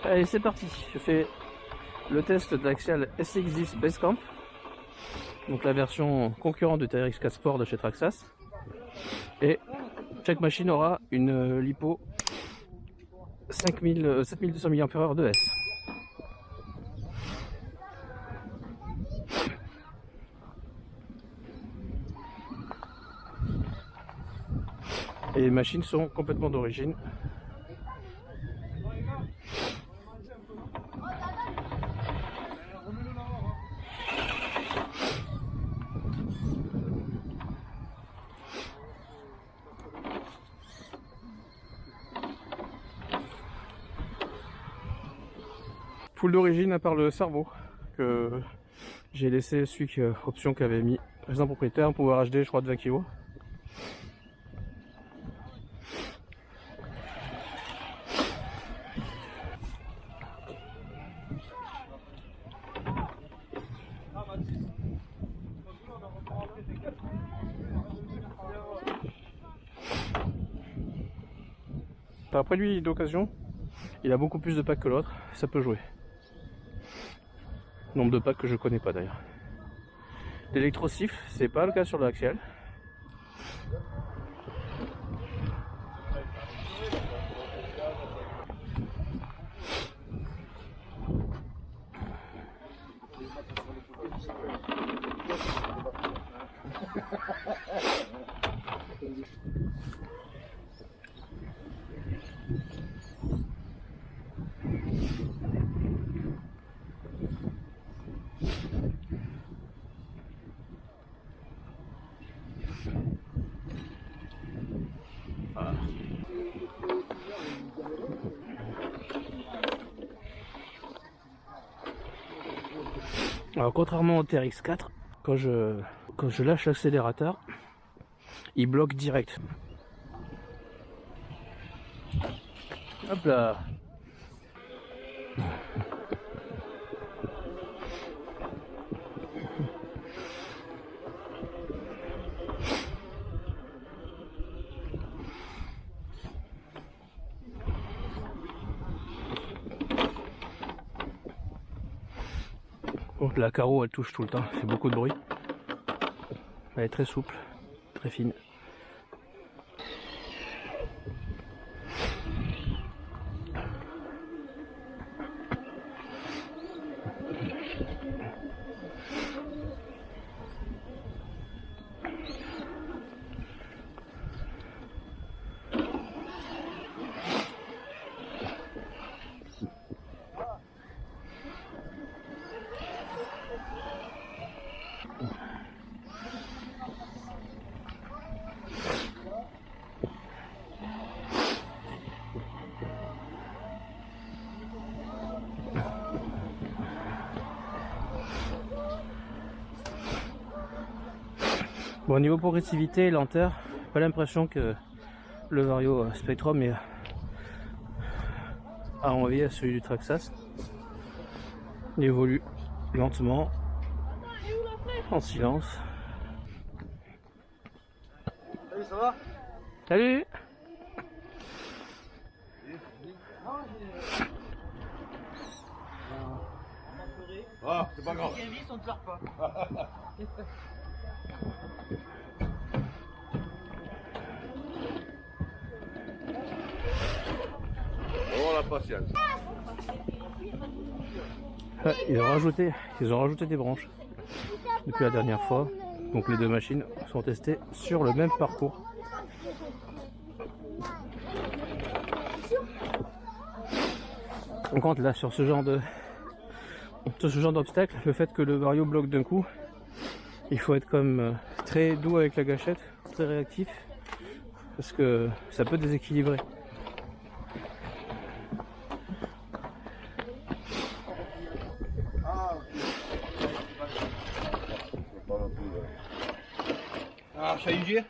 Allez, c'est parti. Je fais le test de l'Axial SX10 Basecamp, donc la version concurrente de TRX4 Sport de chez Traxxas. Et chaque machine aura une lipo 7200 mAh de S. Et les machines sont complètement d'origine. Full d'origine à part le cerveau que j'ai laissé, celui que option qu'avait mis le précédent propriétaire, un pouvoir HD je crois de 20 kg. Après lui d'occasion, il a beaucoup plus de packs que l'autre, ça peut jouer. Nombre de packs que je connais pas d'ailleurs. L'électrosifle, c'est pas le cas sur l'Axial. Alors contrairement au TRX4, quand je lâche l'accélérateur, il bloque direct. Hop là. Donc la carreau elle touche tout le temps, fait beaucoup de bruit. Elle est très souple, très fine. Bon, niveau progressivité et lenteur, pas l'impression que le Vario Spectrum a envie à celui du Traxxas. Il évolue lentement, en silence. Salut, ça va? Salut! Ah, c'est pas grave. On ne pleure pas. Oh la patience. Ouais, ils ont rajouté des branches depuis la dernière fois. Donc les deux machines sont testées sur le même parcours. Par contre là sur ce genre d'obstacle, le fait que le Vario bloque d'un coup, il faut être comme très doux avec la gâchette, très réactif, parce que ça peut déséquilibrer. Ah, Chahugier?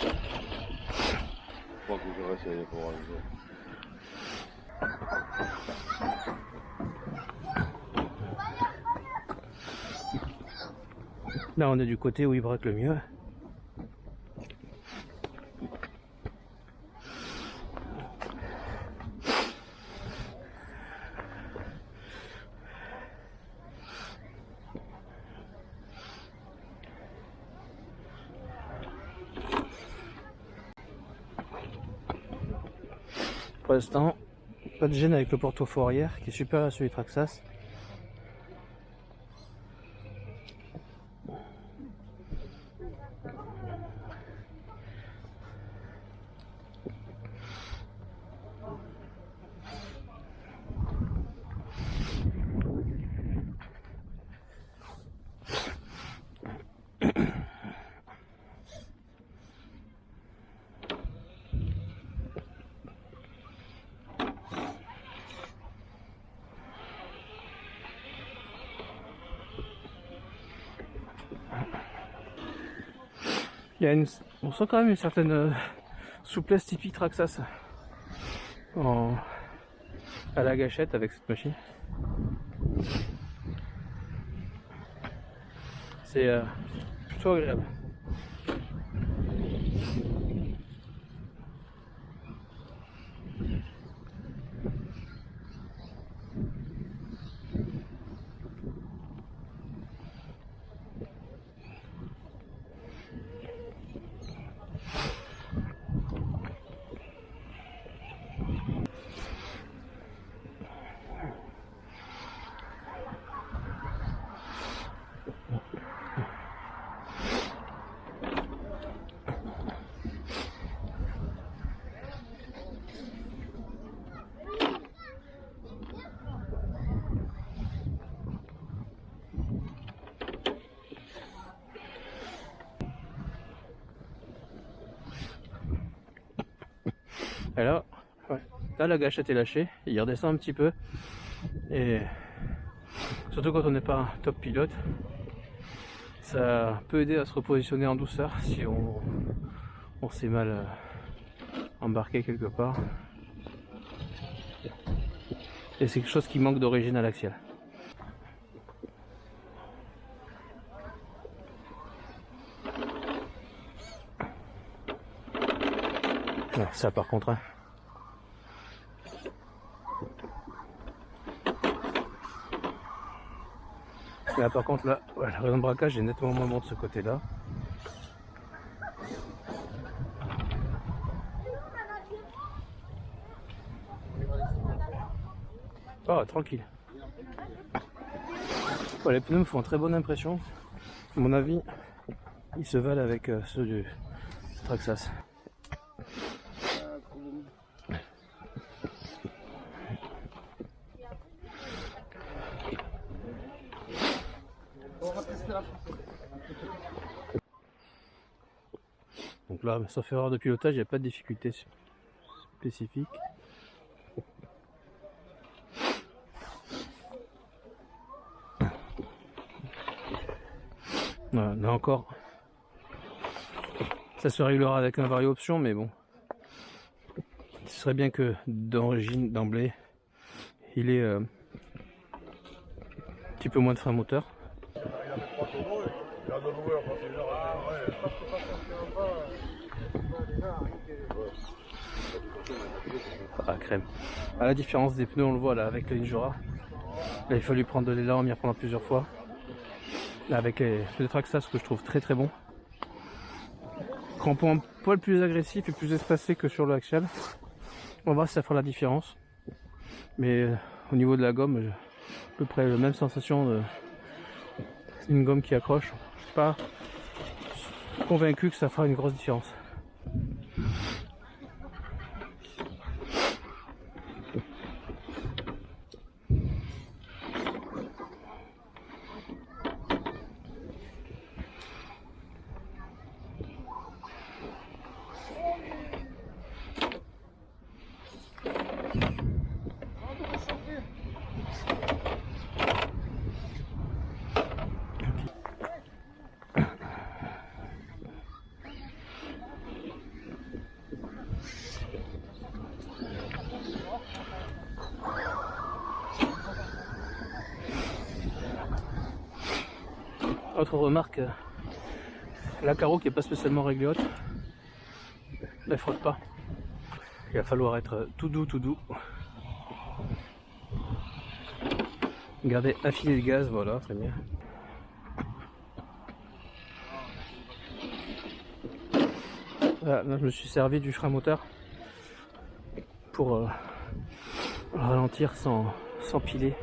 Je crois que je vais essayer pour enlever. Là on est du côté où il braque le mieux. Pour l'instant, pas de gêne avec le porte-faux arrière qui est supérieur à celui de Traxxas. On sent quand même une certaine souplesse typique Traxxas à la gâchette avec cette machine. C'est plutôt agréable. Et là, ouais, là la gâchette est lâchée, il redescend un petit peu. Et surtout quand on n'est pas un top pilote, ça peut aider à se repositionner en douceur si on s'est mal embarqué quelque part. Et c'est quelque chose qui manque d'origine à l'axial. Ouais, ça par contre. Hein. Là par contre là, ouais, la raison de braquage est nettement moins bon de ce côté là. Oh tranquille. Ouais, les pneus me font très bonne impression. À mon avis, ils se valent avec ceux du Traxxas. Donc là, sauf erreur de pilotage, il n'y a pas de difficulté spécifique. Voilà, là encore, ça se réglera avec un vario option, mais bon, ce serait bien que d'origine, d'emblée, il ait un petit peu moins de frein moteur. Ah, crème. À la différence des pneus, on le voit là avec le Injora. Là, il a fallu prendre de l'élan, m'y reprendre plusieurs fois. Là, avec les Traxxas que je trouve très très bon. Crampon un poil plus agressif et plus espacé que sur le axial. On va voir si ça fera la différence. Mais au niveau de la gomme, j'ai à peu près la même sensation d'une gomme qui accroche. Je suis pas convaincu que ça fera une grosse différence. Autre remarque, la carreau qui n'est pas spécialement réglée haute, elle frotte pas. Il va falloir être tout doux. Gardez un filet de gaz, voilà, très bien. Voilà, là je me suis servi du frein moteur pour ralentir sans piler.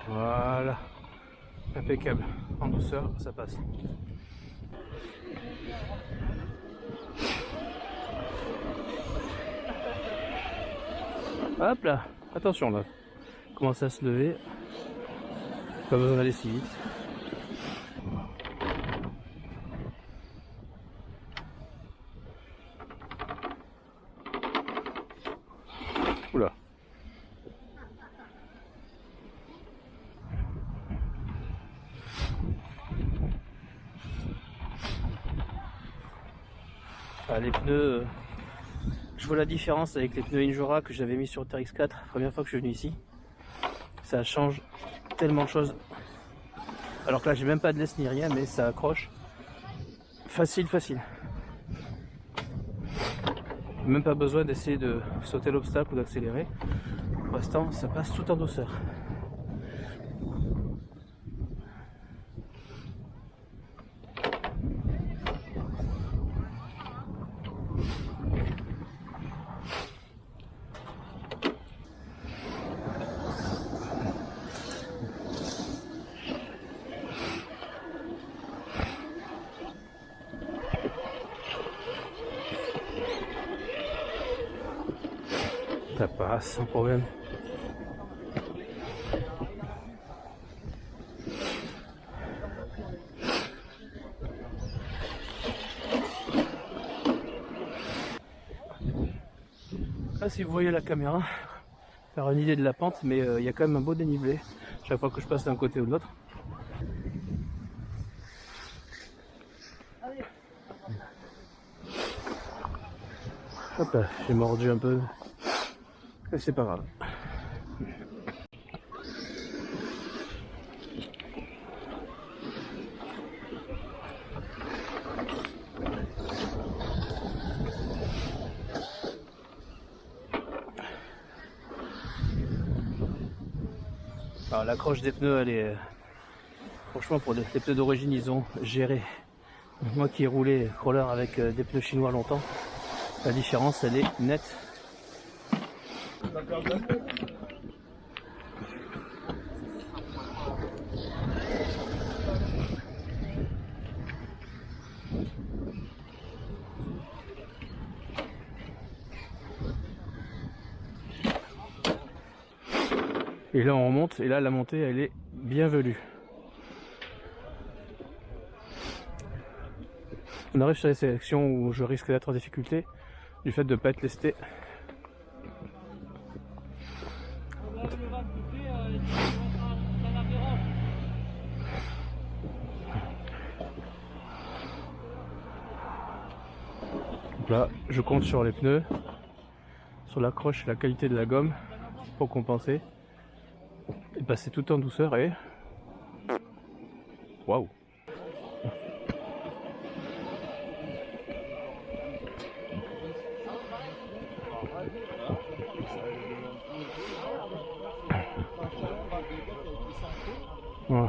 Voilà, impeccable, en douceur ça passe. Hop là, attention là, commence à se lever, pas besoin d'aller si vite. Oula. Ah, les pneus, je vois la différence avec les pneus Injora que j'avais mis sur TRX4 première fois que je suis venu ici. Ça change tellement de choses. Alors que là j'ai même pas de laisse ni rien, mais ça accroche facile. Même pas besoin d'essayer de sauter l'obstacle ou d'accélérer. Pour l'instant ça passe tout en douceur. Ça passe sans problème. Là, si vous voyez la caméra, faire une idée de la pente, mais il y a quand même un beau dénivelé chaque fois que je passe d'un côté ou de l'autre. Hop là, j'ai mordu un peu. C'est pas grave. Alors l'accroche des pneus, elle est franchement pour les pneus d'origine, ils ont géré. Moi qui ai roulé crawler avec des pneus chinois longtemps, la différence elle est nette. Et là on remonte, et là la montée elle est bienvenue. On arrive sur les sélections où je risque d'être en difficulté du fait de ne pas être lesté. Donc là je compte sur les pneus, sur l'accroche et la qualité de la gomme pour compenser et passer tout en douceur et waouh. Oh.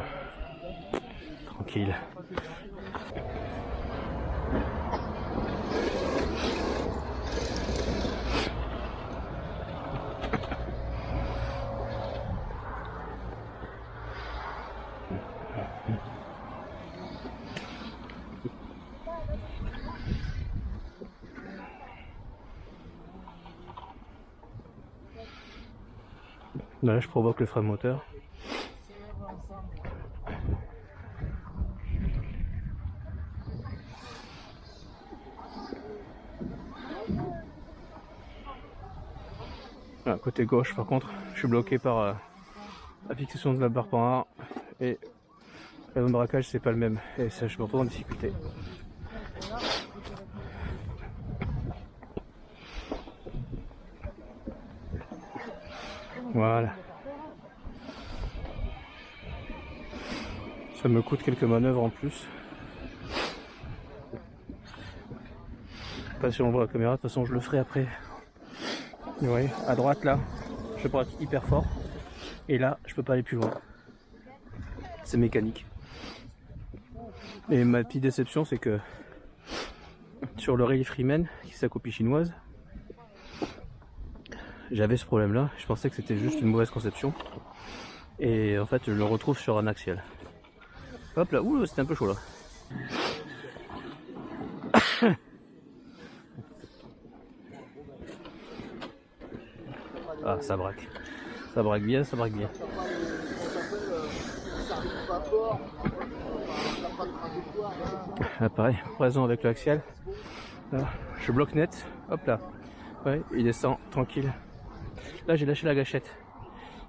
Tranquille. Là, je provoque le frein moteur. Ah, côté gauche, par contre, je suis bloqué par la fixation de la barre par un et le braquage, c'est pas le même. Et ça, je me retrouve en difficulté. Voilà. Ça me coûte quelques manœuvres en plus. Pas si on voit la caméra, de toute façon je le ferai après. Vous voyez, à droite là, je braque hyper fort. Et là, je peux pas aller plus loin. C'est mécanique. Et ma petite déception, c'est que sur le rail Freeman, qui est sa copie chinoise, j'avais ce problème là. Je pensais que c'était juste une mauvaise conception. Et en fait, je le retrouve sur un axial. Hop là, ouh, c'était un peu chaud là. Ah, ça braque. Ça braque bien, ça braque bien. Ah, pareil, présent avec le axial. Là, je bloque net. Hop là. Ouais, il descend tranquille. Là, j'ai lâché la gâchette.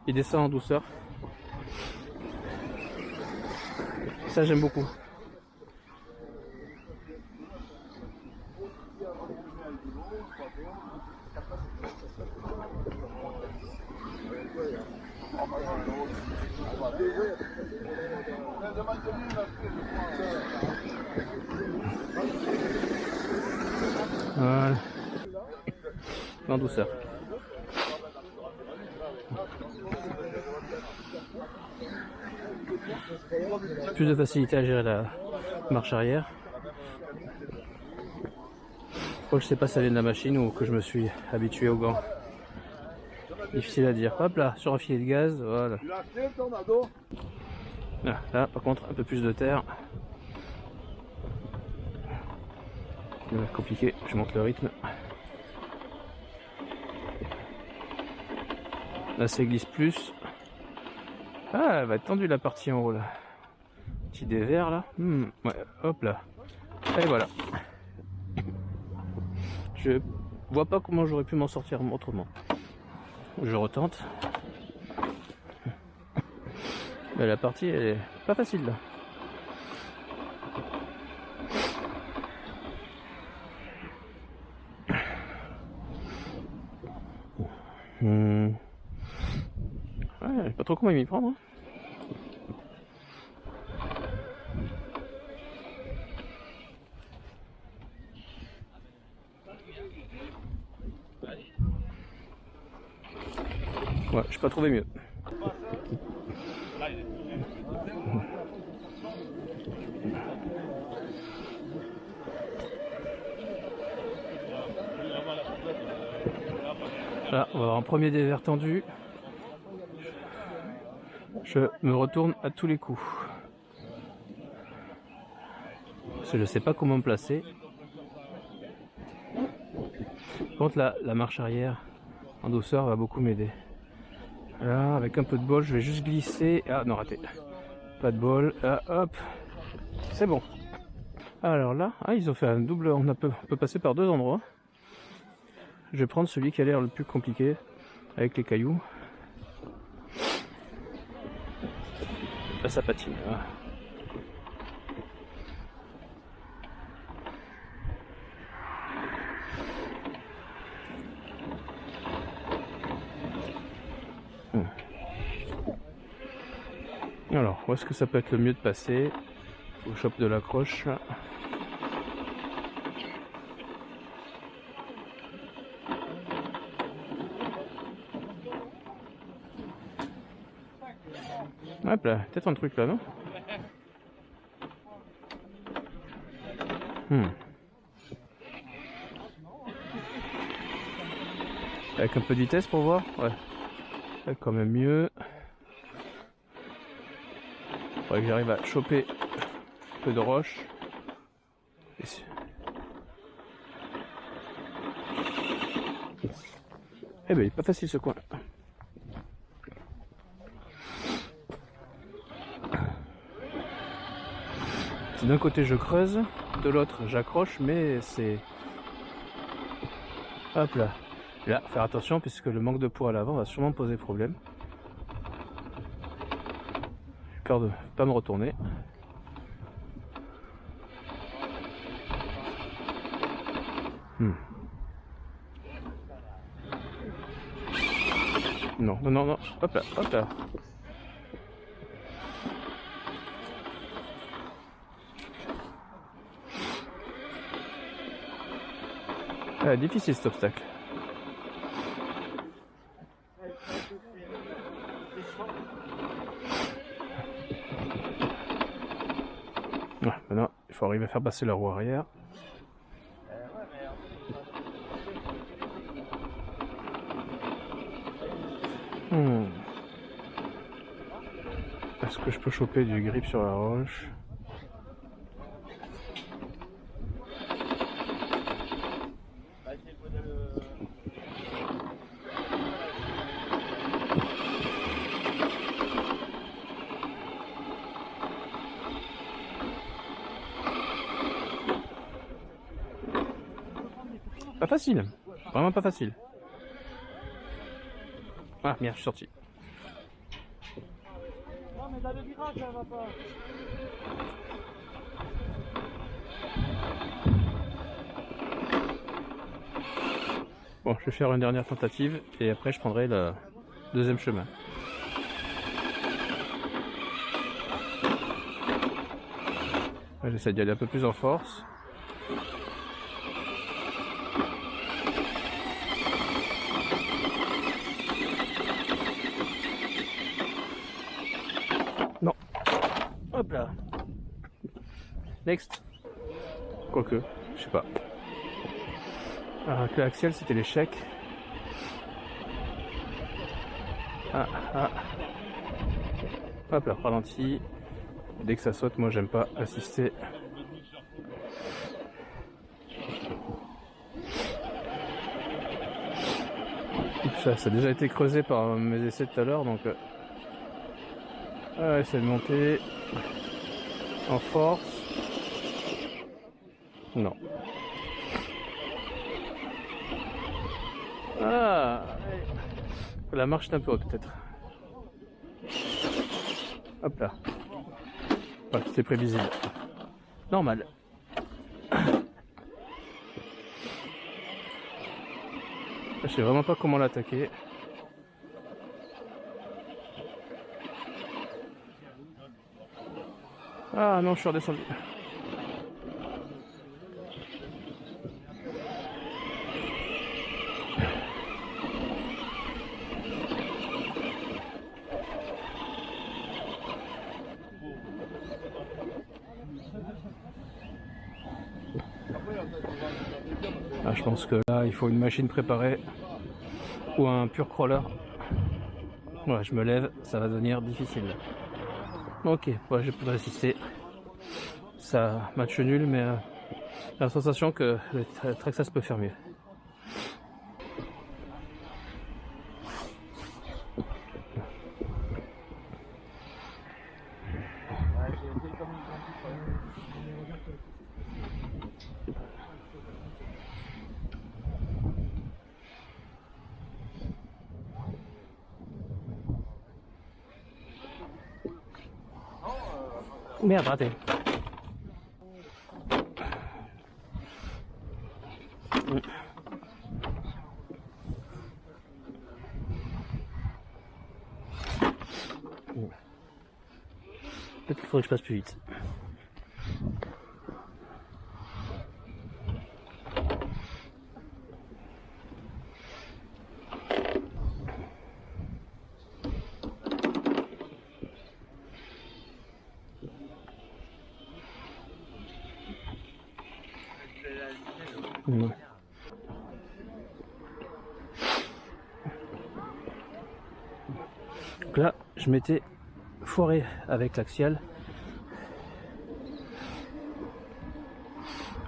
Il descend en douceur. Ça, j'aime beaucoup. Voilà. En douceur. Plus de facilité à gérer la marche arrière. Je crois que je sais pas si ça vient de la machine ou que je me suis habitué au gant. Difficile à dire. Hop là, sur un filet de gaz, voilà. Là, par contre, un peu plus de terre. C'est compliqué, je monte le rythme. Là, ça glisse plus. Ah, elle va être tendue la partie en haut là. Petit dévers là. Ouais, hop là. Et voilà. Je vois pas comment j'aurais pu m'en sortir autrement. Je retente. Mais la partie elle est pas facile là. Ouais, je sais pas trop comment m'y prendre. Hein. Ouais, je n'ai pas trouvé mieux. Là, on va avoir un premier dévers tendu. Je me retourne à tous les coups. Parce que je ne sais pas comment me placer. Par contre, la marche arrière en douceur va beaucoup m'aider. Là, avec un peu de bol, je vais juste glisser. Ah non, raté. Pas de bol. Ah, hop. C'est bon. Alors là, ils ont fait un double. On peut passer par deux endroits. Je vais prendre celui qui a l'air le plus compliqué avec les cailloux. Là, ça patine. Là. Alors, où est-ce que ça peut être le mieux de passer? Au chope de l'accroche. Hop là, peut-être un truc là, non? Avec un peu de vitesse pour voir? Ouais. C'est quand même mieux. Faudrait que j'arrive à choper un peu de roche. Eh ben, il est pas facile ce coin. D'un côté je creuse, de l'autre j'accroche, mais c'est... Hop là. Là, faire attention puisque le manque de poids à l'avant va sûrement poser problème. J'ai peur de pas me retourner. Non, non, non, non. Hop là, hop là. Ah, difficile cet obstacle. Ouais, maintenant, il faut arriver à faire passer la roue arrière. Est-ce que je peux choper du grip sur la roche? Pas facile, vraiment pas facile. Ah merde, je suis sorti. Non mais dans le virage, ça va pas. Bon, je vais faire une dernière tentative et après je prendrai le deuxième chemin. J'essaie d'y aller un peu plus en force. Non. Hop là. Next. Quoique, je sais pas. Alors que l'axial c'était l'échec. Ah. Hop là, ralenti. Dès que ça saute, moi j'aime pas assister. Ça a déjà été creusé par mes essais de tout à l'heure, donc essayer de monter en force. Non. Ah, la marche est un peu haute peut-être. Hop là. Ouais, c'est prévisible. Normal. Je sais vraiment pas comment l'attaquer. Ah non, je suis redescendu. Ah, je pense que là, il faut une machine préparée ou un pur crawler. Ouais, je me lève, ça va devenir difficile. Ok, ouais, j'ai pu résister. Ça match nul, mais j'ai la sensation que le Traxxas peut faire mieux. Merde, raté. Peut-être qu'il faudrait que je passe plus vite. Donc là, je m'étais foiré avec l'axial.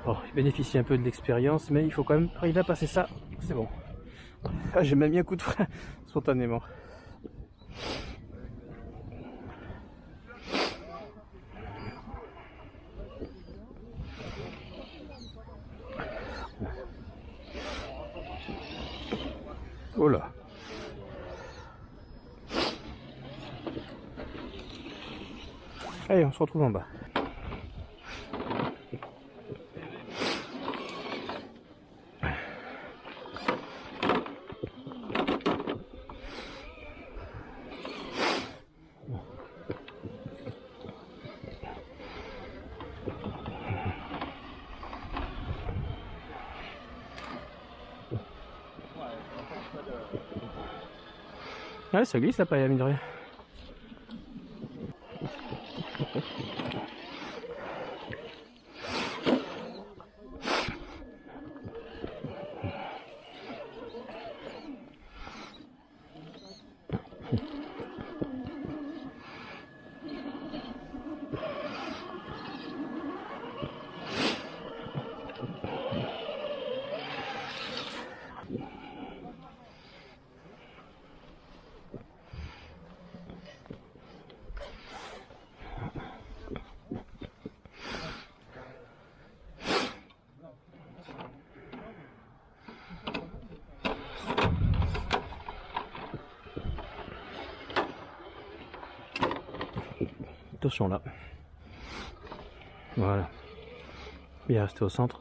Bon, il bénéficie un peu de l'expérience, mais il faut quand même arriver à passer ça. C'est bon. Ah, j'ai même mis un coup de frein spontanément. Oh là. Allez, on se retrouve en bas. Ouais, ça glisse là, pas mine de rien. Attention là. Voilà. Bien resté au centre.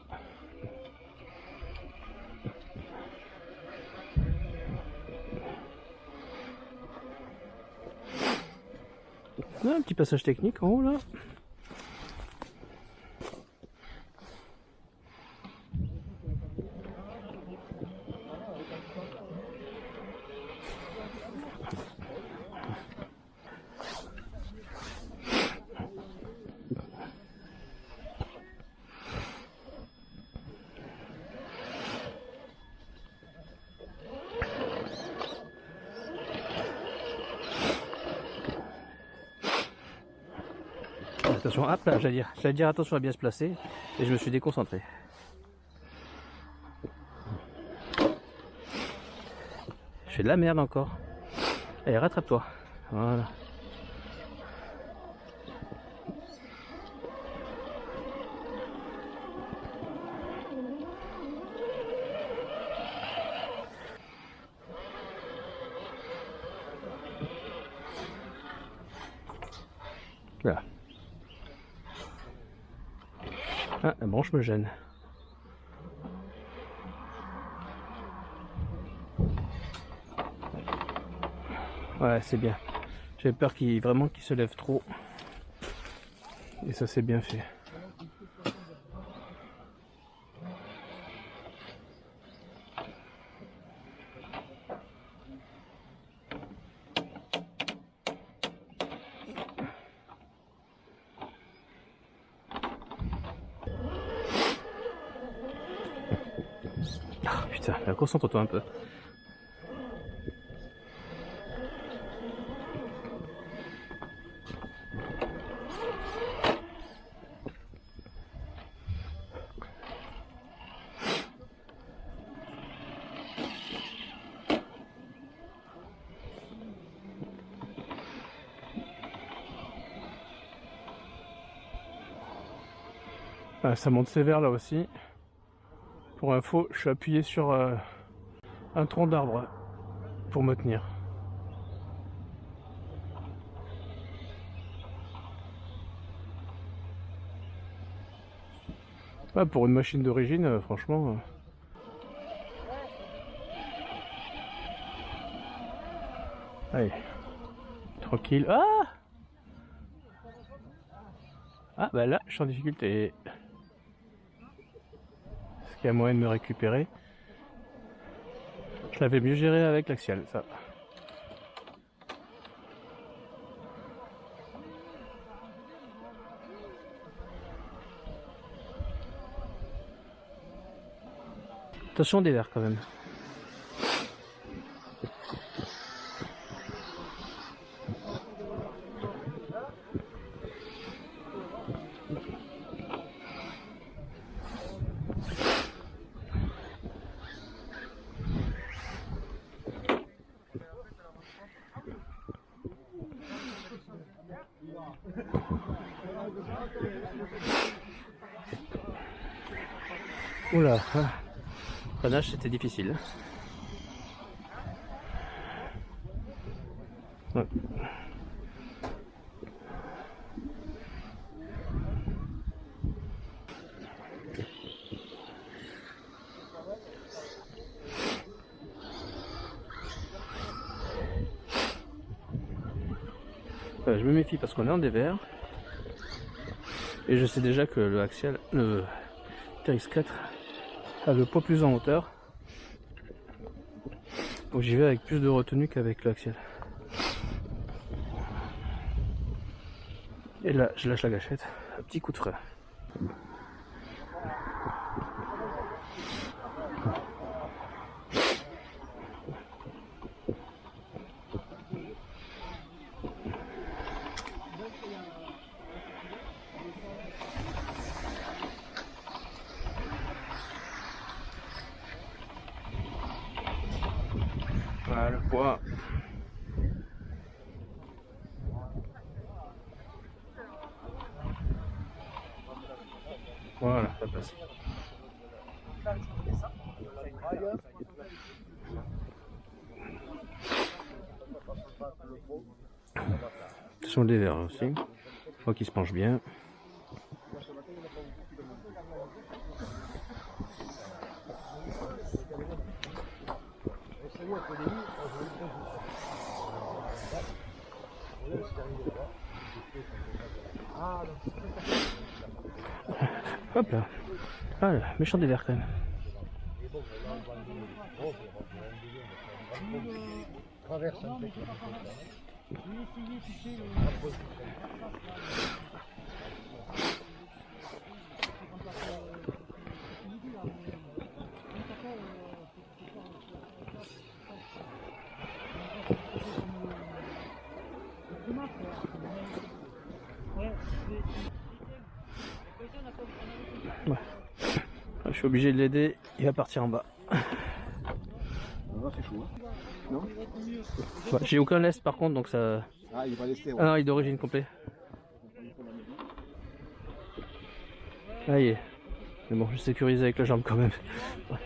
Un petit passage technique en haut là. Attention, hop là, j'allais dire attention à bien se placer et je me suis déconcentré. Je fais de la merde encore. Allez, rattrape-toi. Voilà. Là. Ah, la branche me gêne. Ouais, c'est bien. J'avais peur qu'il se lève trop. Et ça c'est bien fait. Ah, putain, concentre-toi un peu. Ah, ça monte sévère là aussi. Pour info, je suis appuyé sur un tronc d'arbre pour me tenir. Ah, pour une machine d'origine, franchement. Allez, tranquille. Ah, ah bah là, je suis en difficulté. Est-ce qu'il y a moyen de me récupérer? Je l'avais mieux géré avec l'axial, ça. Attention des verres quand même. Oula, le freinage c'était difficile. Ouais. Je me méfie parce qu'on est en dévers et je sais déjà que le axial, le TRX4 a le poids plus en hauteur, donc j'y vais avec plus de retenue qu'avec l'axial. Et là je lâche la gâchette, un petit coup de frein. Voilà le poids. Voilà, ça passe. Attention des verres aussi. Faut qu'il se penche bien. Hop là. Ah là, méchant délire quand même. Traverse un peu. Ouais. Je suis obligé de l'aider, il va partir en bas. C'est chaud, hein. Non? Ouais, j'ai aucun lest par contre, donc ça. Ah, il est pas lesté, ouais. Ah non, il est d'origine complète. Ah, y est. Mais bon, je sécurise avec la jambe quand même. Ouais.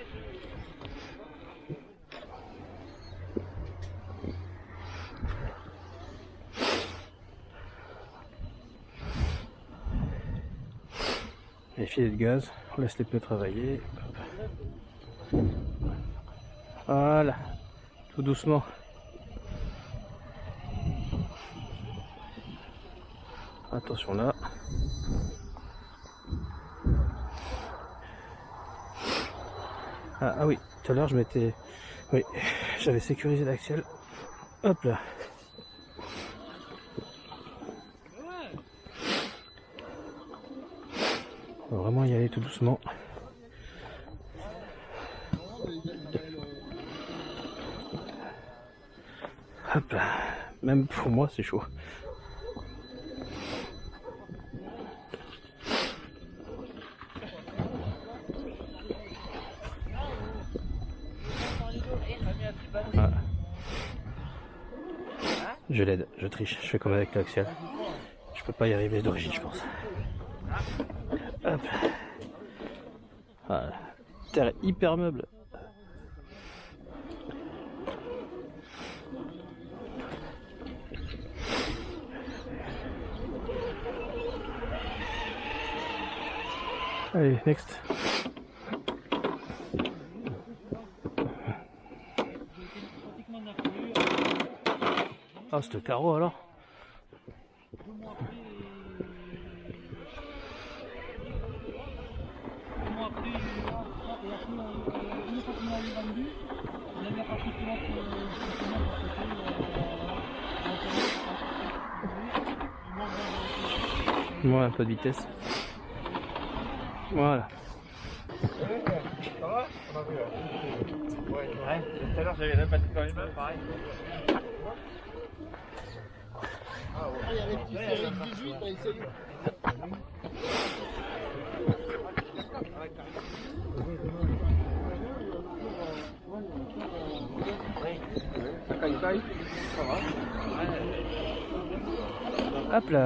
Les filets de gaz, on laisse les pneus travailler. Voilà, tout doucement. Attention là. Ah oui, tout à l'heure je m'étais... Oui, j'avais sécurisé l'axial. Hop là. Faut vraiment y aller tout doucement. Hop là. Même pour moi c'est chaud. Voilà. Je l'aide, je triche, je fais comme avec l'axial. Je peux pas y arriver d'origine, je pense. Hop. Voilà. Terre hyper meuble. Allez, next. Ah, c'est le carreau alors. Ouais, un peu de vitesse. Voilà. Ça va? On a vu, ouais, tout à l'heure j'avais même pas quand même, pareil. Il y a les petits séries 18, mais c'est lui. Ça caille, ça va. Hop là.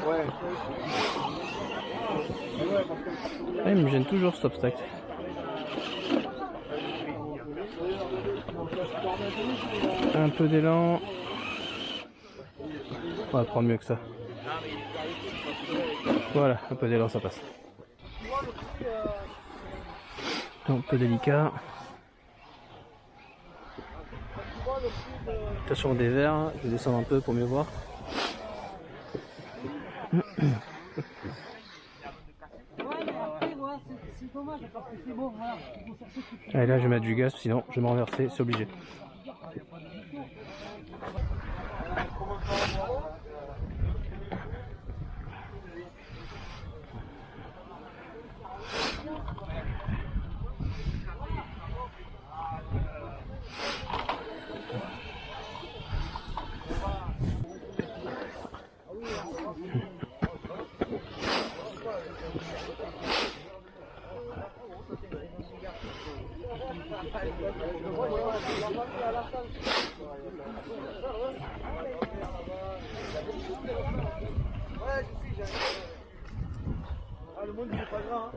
Ouais. Ah, il me gêne toujours cet obstacle. Un peu d'élan. On va prendre mieux que ça. Voilà, un peu d'élan, ça passe. Un peu délicat. Attention des verres, je vais descendre un peu pour mieux voir. Allez, là je vais mettre du gaz, sinon je vais me renverser, c'est obligé. Ah, le monde il est pas grand.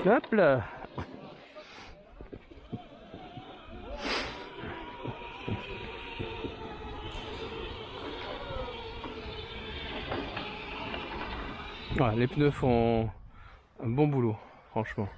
Hop là. Ouais, les pneus font un bon boulot, franchement.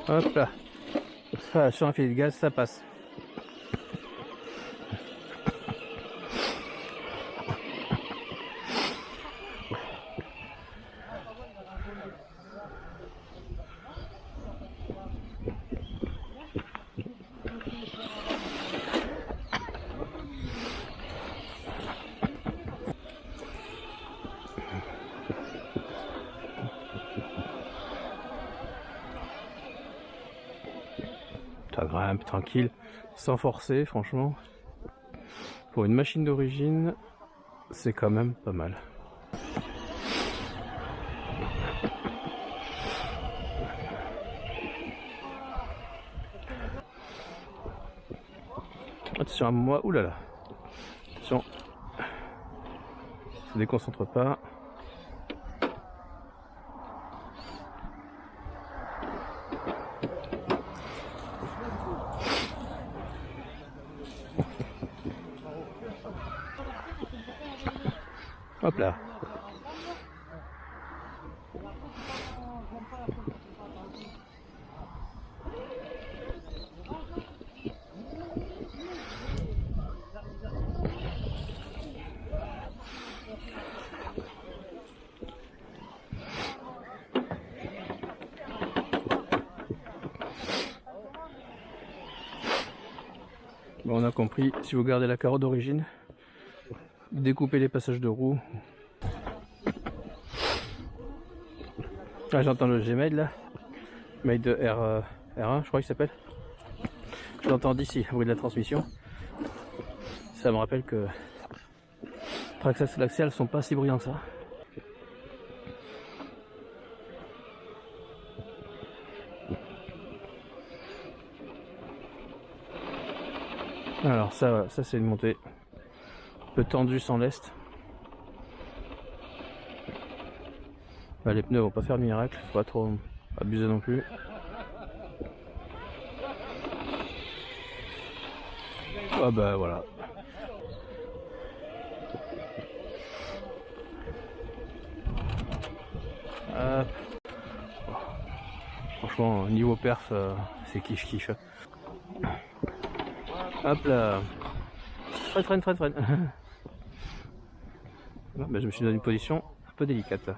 Hop là. Ah, sur un filet de gaz, ça passe. Ça grimpe tranquille, sans forcer, franchement. Pour une machine d'origine, c'est quand même pas mal. Attention à moi, oulala. Attention, se déconcentre pas. Hop là. Bon, on a compris, si vous gardez la carotte d'origine, découpez les passages de roues. Ah, j'entends le G-Made là, Made de R1 je crois qu'il s'appelle. Je l'entends d'ici, le bruit de la transmission. Ça me rappelle que Traxxas et Laxial sont pas si bruyants que ça. Alors ça c'est une montée un peu tendue sans lest. Bah, les pneus vont pas faire de miracle, faut pas trop abuser non plus. Ah bah voilà. Franchement niveau perf c'est kiff. Hop là. Freine. Bah, je me suis dans une position un peu délicate là.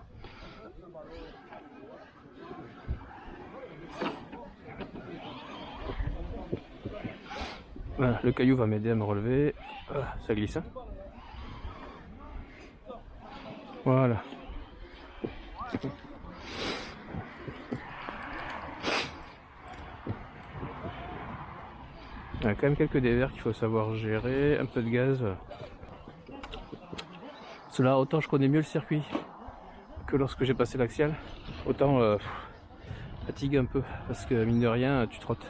Voilà, le caillou va m'aider à me relever. Ça glisse. Hein. Voilà. Il y a quand même quelques dévers qu'il faut savoir gérer. Un peu de gaz. Cela, autant je connais mieux le circuit que lorsque j'ai passé l'axial, autant fatigue un peu parce que mine de rien tu trottes.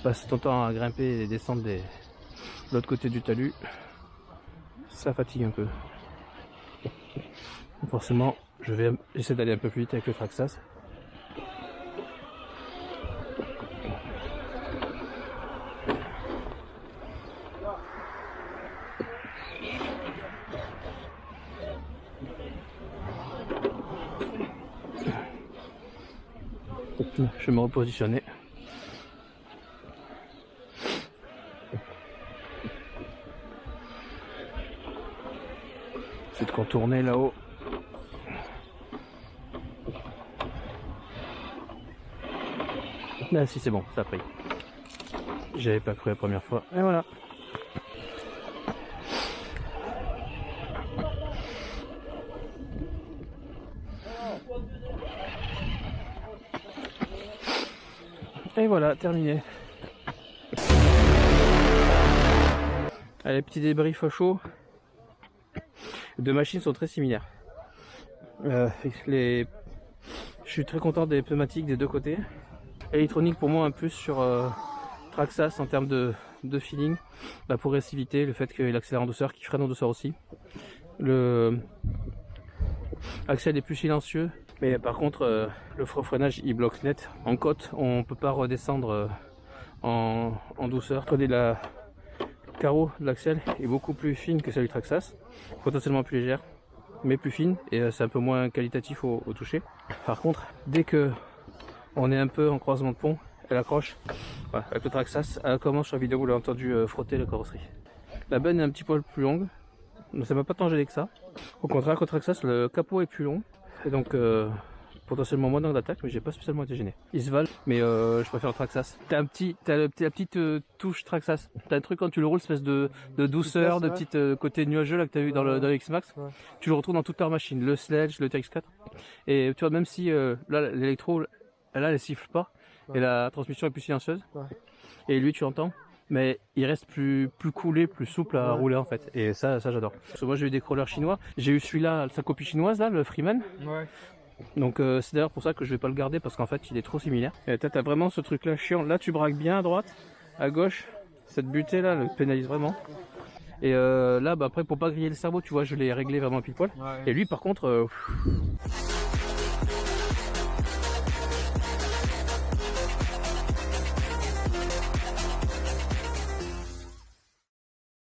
Passe ton temps à grimper et descendre de l'autre côté du talus, ça fatigue un peu. Forcément, j'essaie d'aller un peu plus vite avec le Traxxas. Je vais me repositionner. C'est de contourner là-haut. Là, si c'est bon, ça a pris. J'avais pas cru la première fois. Et voilà. Et voilà, terminé. Les petits débriefs à chaud. Les deux machines sont très similaires. Je suis très content des pneumatiques des deux côtés. Électronique pour moi un plus sur Traxxas en termes de feeling, la progressivité, le fait qu'il accélère en douceur, qu'il freine en douceur aussi. Le Axial est plus silencieux, mais par contre le freinage il bloque net. En côte on peut pas redescendre en douceur. La carreau de l'Axial est beaucoup plus fine que celle du Traxxas, potentiellement plus légère, mais plus fine et c'est un peu moins qualitatif au toucher. Par contre, dès que on est un peu en croisement de pont, elle accroche. Voilà, avec le Traxxas, elle commence sur la vidéo, vous l'avez entendu frotter la carrosserie. La benne est un petit poil plus longue, mais ça m'a pas tant gêné que ça. Au contraire, qu'au Traxxas, le capot est plus long, et donc potentiellement moins d'angle d'attaque, mais j'ai pas spécialement été gêné. Il se valent, mais je préfère le Traxxas. T'as la petite touche Traxxas. T'as un truc quand tu le roules, espèce de douceur, de petite côté nuageux là que t'as eu dans le X-Max. Ouais. Tu le retrouves dans toute leur machine, le Sledge, le TX4. Et tu vois, même si là l'électro, là elle siffle pas, ouais. Et la transmission est plus silencieuse. Ouais. Et lui tu entends, mais il reste plus coulé, plus souple à rouler en fait. Et ça j'adore. Parce que moi j'ai eu des crawlers chinois, j'ai eu celui-là, sa copie chinoise là, le Freeman. Ouais. Donc c'est d'ailleurs pour ça que je vais pas le garder parce qu'en fait il est trop similaire. Et t'as vraiment ce truc là chiant, là tu braques bien à droite, à gauche, cette butée là le pénalise vraiment. Et là bah après pour pas griller le cerveau tu vois je l'ai réglé vraiment pile poil. Ouais. Et lui par contre